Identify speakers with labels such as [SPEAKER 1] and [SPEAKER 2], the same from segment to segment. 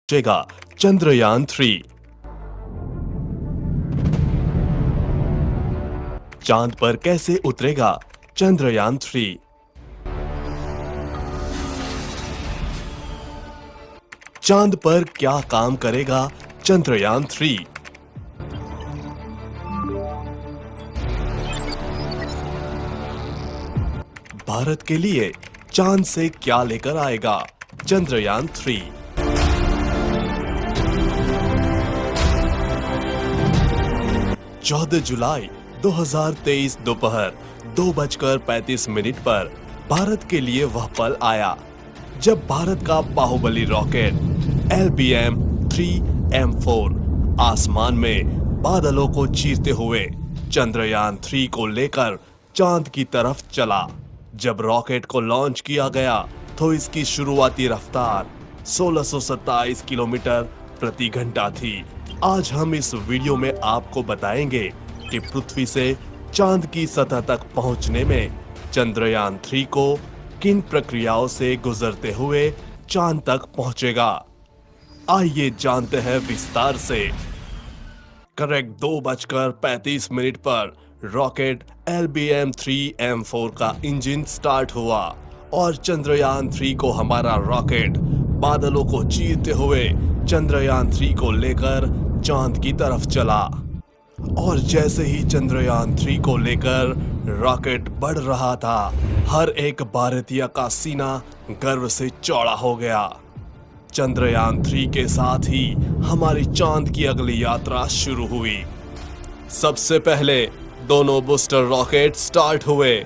[SPEAKER 1] पहुंचेगा चंद्रयान-3। चांद पर कैसे उतरेगा चंद्रयान-3? चांद पर क्या काम करेगा चंद्रयान-3? भारत के लिए चांद से क्या लेकर आएगा चंद्रयान-3? 14 जुलाई 2023 दोपहर 2:35 पर भारत के लिए वह पल आया जब भारत का बाहुबली रॉकेट LBM-3M4 आसमान में बादलों को चीरते हुए चंद्रयान-3 को लेकर चांद की तरफ चला। जब रॉकेट को लॉन्च किया गया तो इसकी शुरुआती रफ्तार 1627 किलोमीटर प्रति घंटा थी। आज हम इस वीडियो में आपको बताएंगे कि पृथ्वी से चांद की सतह तक पहुंचने में चंद्रयान-3 को किन प्रक्रियाओं से गुजरते हुए चांद तक पहुंचेगा। आइए जानते हैं विस्तार से। करेक्ट 2:35 पर रॉकेट LBM-3M4 का इंजन स्टार्ट हुआ और चंद्रयान-3 को हमारा रॉकेट बादलों को चीरते हुए चंद्रयान-3 को लेकर चांद की तरफ चला। और जैसे ही चंद्रयान-3 को लेकर रॉकेट बढ़ रहा था, हर एक भारतीय का सीना गर्व से चौड़ा हो गया। चंद्रयान-3 के साथ ही हमारी चांद की अगली यात्रा शुरू हुई। सबसे पहले दोनों बूस्टर रॉकेट स्टार्ट हुए।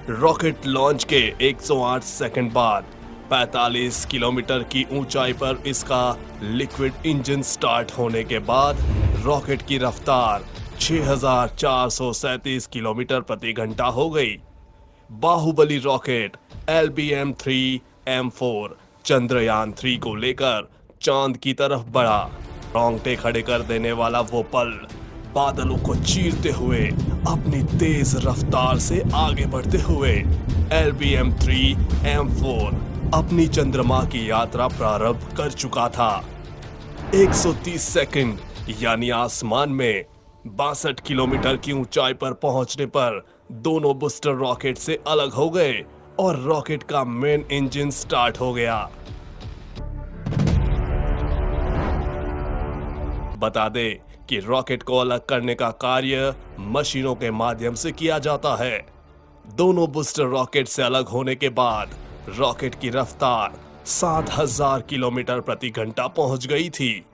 [SPEAKER 1] रॉकेट लॉन्च के 108 सेकंड बाद 45 किलोमीटर की ऊंचाई पर इसका लिक्विड इंजन स्टार्ट होने के बाद रॉकेट की रफ्तार 6437 किलोमीटर प्रति घंटा हो गई। बाहुबली रॉकेट LBM-3M4 चंद्रयान-3 को लेकर चांद की तरफ बढ़ा। रोंगटे खड़े कर देने वाला वो पल, बादलों को चीरते हुए अपनी तेज रफ्तार से आगे बढ़ते हुए LBM-3M4 अपनी चंद्रमा की यात्रा प्रारंभ कर चुका था। 130 सेकंड यानी आसमान में 62 किलोमीटर की ऊंचाई पर पहुंचने पर दोनों बूस्टर रॉकेट से अलग हो गए और रॉकेट का मेन इंजन स्टार्ट हो गया। बता दे कि रॉकेट को अलग करने का कार्य मशीनों के माध्यम से किया जाता है। दोनों बूस्टर रॉकेट से अलग होने के बाद रॉकेट की रफ्तार 7000 किलोमीटर प्रति घंटा पहुंच गई थी।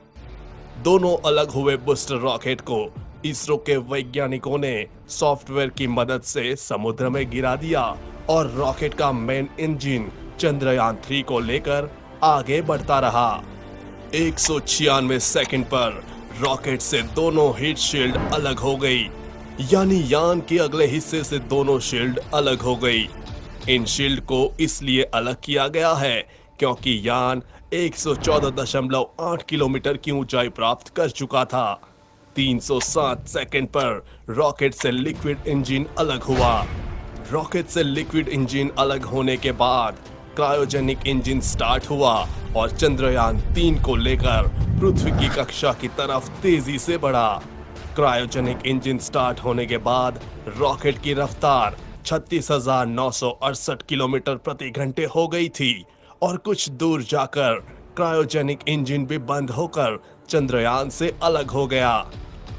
[SPEAKER 1] दोनों अलग हुए बूस्टर रॉकेट को इसरो के वैज्ञानिकों ने सॉफ्टवेयर की मदद से समुद्र में गिरा दिया और रॉकेट का मेन इंजन चंद्रयान-3 को लेकर आगे बढ़ता रहा। 196 सेकंड पर रॉकेट से दोनों हीट शील्ड अलग हो गई, यानी यान के अगले हिस्से से दोनों शील्ड अलग हो गई। इन शील्ड को इसलिए अलग किया गया है क्योंकि यान 114.8 किलोमीटर की ऊंचाई प्राप्त कर चुका था। 307 सेकंड पर रॉकेट से लिक्विड इंजन अलग हुआ। रॉकेट से लिक्विड इंजन अलग होने के बाद क्रायोजेनिक इंजन स्टार्ट हुआ और चंद्रयान-3 को लेकर पृथ्वी की कक्षा की तरफ तेजी से बढ़ा। क्रायोजेनिक इंजन स्टार्ट होने के बाद रॉकेट की रफ्तार 36,968 किलोमीटर प्रति घंटे हो गई थी और कुछ दूर जाकर क्रायोजेनिक इंजन भी बंद होकर चंद्रयान से अलग हो गया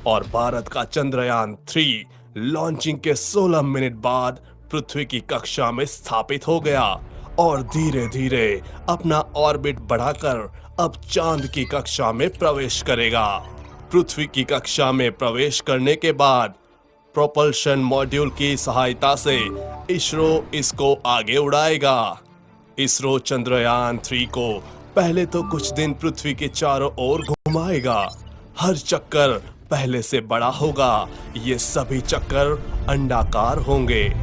[SPEAKER 1] और भारत का चंद्रयान-3 लॉन्चिंग के 16 मिनट बाद पृथ्वी की कक्षा में स्थापित हो गया और धीरे धीरे अपना ऑर्बिट बढ़ाकर अब चांद की कक्षा में प्रवेश करेगा। पृथ्वी की कक्षा में प्रवेश करने के बाद प्रोपल्शन मॉड्यूल की सहायता से इसरो इसको आगे उड़ाएगा। इसरो चंद्रयान-3 को पहले तो कुछ दिन पृथ्वी के चारों ओर घुमाएगा। हर चक्कर पहले से बड़ा होगा। ये सभी चक्कर अंडाकार होंगे।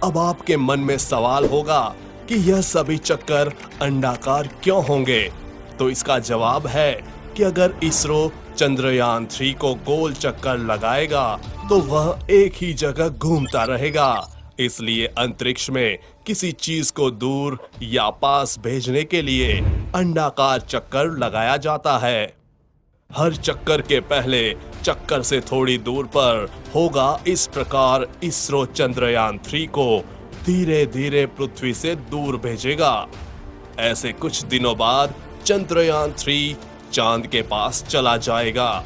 [SPEAKER 1] अब आपके मन में सवाल होगा कि यह सभी चक्कर अंडाकार क्यों होंगे? तो इसका जवाब है कि अगर इसरो चंद्रयान-3 को गोल चक्कर लगाएगा तो वह एक ही जगह घूमता रहेगा। इसलिए अंतरिक्ष में किसी चीज को दूर या पास भेजने के लिए अंडाकार चक्कर लगाया जाता है। हर चक्कर के पहले चक्कर से थोड़ी दूर पर होगा। इस प्रकार इसरो चंद्रयान 3 को धीरे धीरे पृथ्वी से दूर भेजेगा। ऐसे कुछ दिनों बाद चंद्रयान 3 चांद के पास चला जाएगा।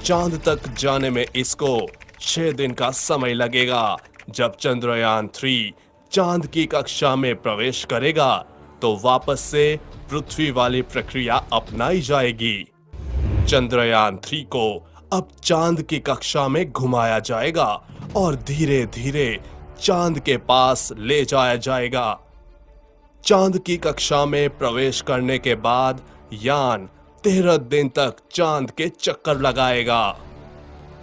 [SPEAKER 1] चांद तक जाने में इसको 6 दिन का समय लगेगा। जब चंद्रयान 3 चांद की कक्षा में प्रवेश करेगा तो वापस से पृथ्वी वाली प्रक्रिया अपनाई जाएगी। चंद्रयान 3 को अब चांद की कक्षा में घुमाया जाएगा और धीरे धीरे चांद के पास ले जाया जाएगा। चांद की कक्षा में प्रवेश करने के बाद यान 13 दिन तक चांद के चक्कर लगाएगा।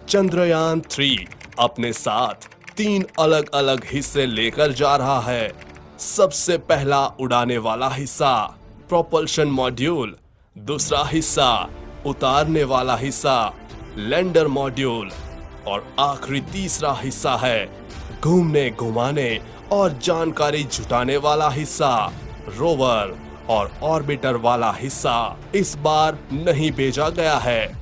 [SPEAKER 1] चंद्रयान 3 अपने साथ 3 अलग अलग हिस्से लेकर जा रहा है। सबसे पहला उड़ाने वाला हिस्सा प्रोपल्शन मॉड्यूल, दूसरा हिस्सा उतारने वाला हिस्सा लैंडर मॉड्यूल और आखिरी तीसरा हिस्सा है घूमने घुमाने और जानकारी जुटाने वाला हिस्सा रोवर और ऑर्बिटर वाला हिस्सा इस बार नहीं भेजा गया है,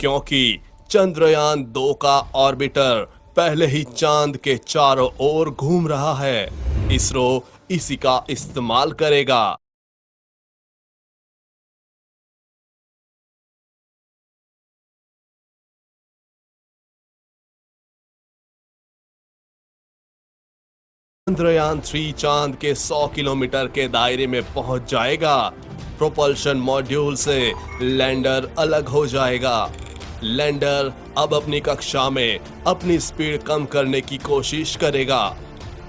[SPEAKER 1] क्योंकि चंद्रयान 2 का ऑर्बिटर पहले ही चांद के चारों ओर घूम रहा है। इसरो इसी का इस्तेमाल करेगा। चंद्रयान 3 चांद के 100 किलोमीटर के दायरे में पहुंच जाएगा। प्रोपल्शन मॉड्यूल से लैंडर अलग हो जाएगा। लैंडर अब अपनी कक्षा में अपनी स्पीड कम करने की कोशिश करेगा।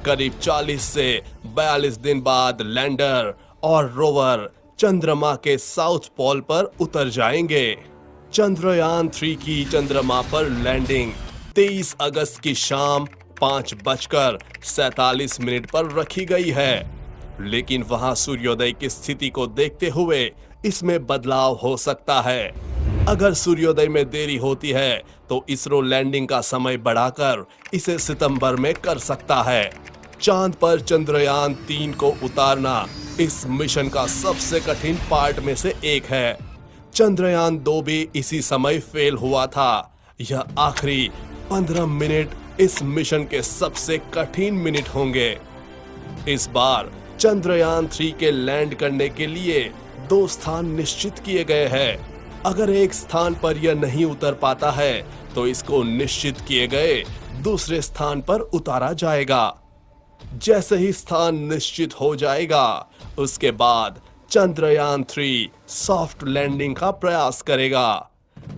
[SPEAKER 1] करीब 40 से 42 दिन बाद लैंडर और रोवर चंद्रमा के साउथ पोल पर उतर जाएंगे। चंद्रयान 3 की चंद्रमा पर लैंडिंग 23 अगस्त की शाम 5:47 पर रखी गई है, लेकिन वहां सूर्योदय की स्थिति को देखते हुए इसमें बदलाव हो सकता है। अगर सूर्योदय में देरी होती है तो इसरो लैंडिंग का समय बढ़ाकर इसे सितंबर में कर सकता है। चांद पर चंद्रयान 3 को उतारना इस मिशन का सबसे कठिन पार्ट में से एक है। चंद्रयान 2 भी इसी समय फेल हुआ था। यह आखिरी 15 मिनट इस मिशन के सबसे कठिन मिनट होंगे। इस बार चंद्रयान 3 के लैंड करने के लिए 2 स्थान निश्चित किए गए हैं। अगर एक स्थान पर यह नहीं उतर पाता है तो इसको निश्चित किए गए दूसरे स्थान पर उतारा जाएगा। जैसे ही स्थान निश्चित हो जाएगा उसके बाद चंद्रयान 3 सॉफ्ट लैंडिंग का प्रयास करेगा।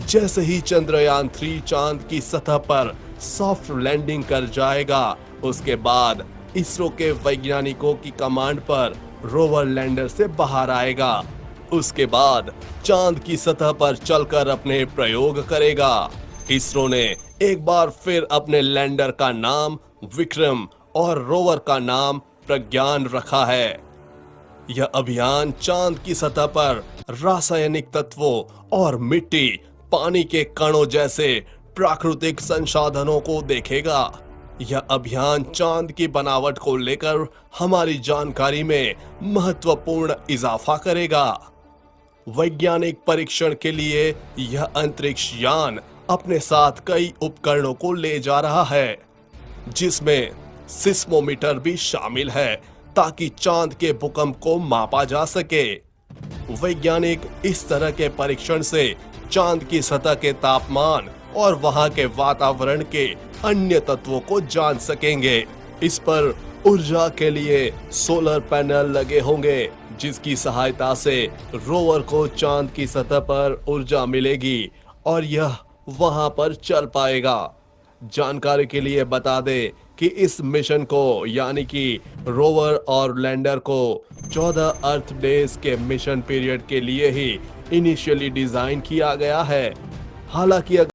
[SPEAKER 1] जैसे ही चंद्रयान 3 चांद की सतह पर सॉफ्ट लैंडिंग कर जाएगा उसके बाद इसरो के वैज्ञानिकों की कमांड पर रोवर लैंडर से बाहर आएगा। उसके बाद चांद की सतह पर चलकर अपने प्रयोग करेगा। इसरो ने एक बार फिर अपने लैंडर का नाम विक्रम और रोवर का नाम प्रज्ञान रखा है। यह अभियान चांद की सतह पर रासायनिक तत्वों और मिट्टी, पानी के कणों जैसे प्राकृतिक संसाधनों को देखेगा। यह अभियान चांद की बनावट को लेकर हमारी जानकारी में महत्वपूर्ण इजाफा करेगा। वैज्ञानिक परीक्षण के लिए यह अंतरिक्ष यान अपने साथ कई उपकरणों को ले जा रहा है, जिसमें सिस्मोमीटर भी शामिल है ताकि चांद के भूकंप को मापा जा सके। वैज्ञानिक इस तरह के परीक्षण से चांद की सतह के तापमान और वहां के वातावरण के अन्य तत्वों को जान सकेंगे। इस पर ऊर्जा के लिए सोलर पैनल लगे होंगे, जिसकी सहायता से रोवर को चांद की सतह पर ऊर्जा मिलेगी और यह वहां पर चल पाएगा। जानकारी के लिए बता दें कि इस मिशन को यानी कि रोवर और लैंडर को 14 अर्थ डेज के मिशन पीरियड के लिए ही इनिशियली डिजाइन किया गया है। हालांकि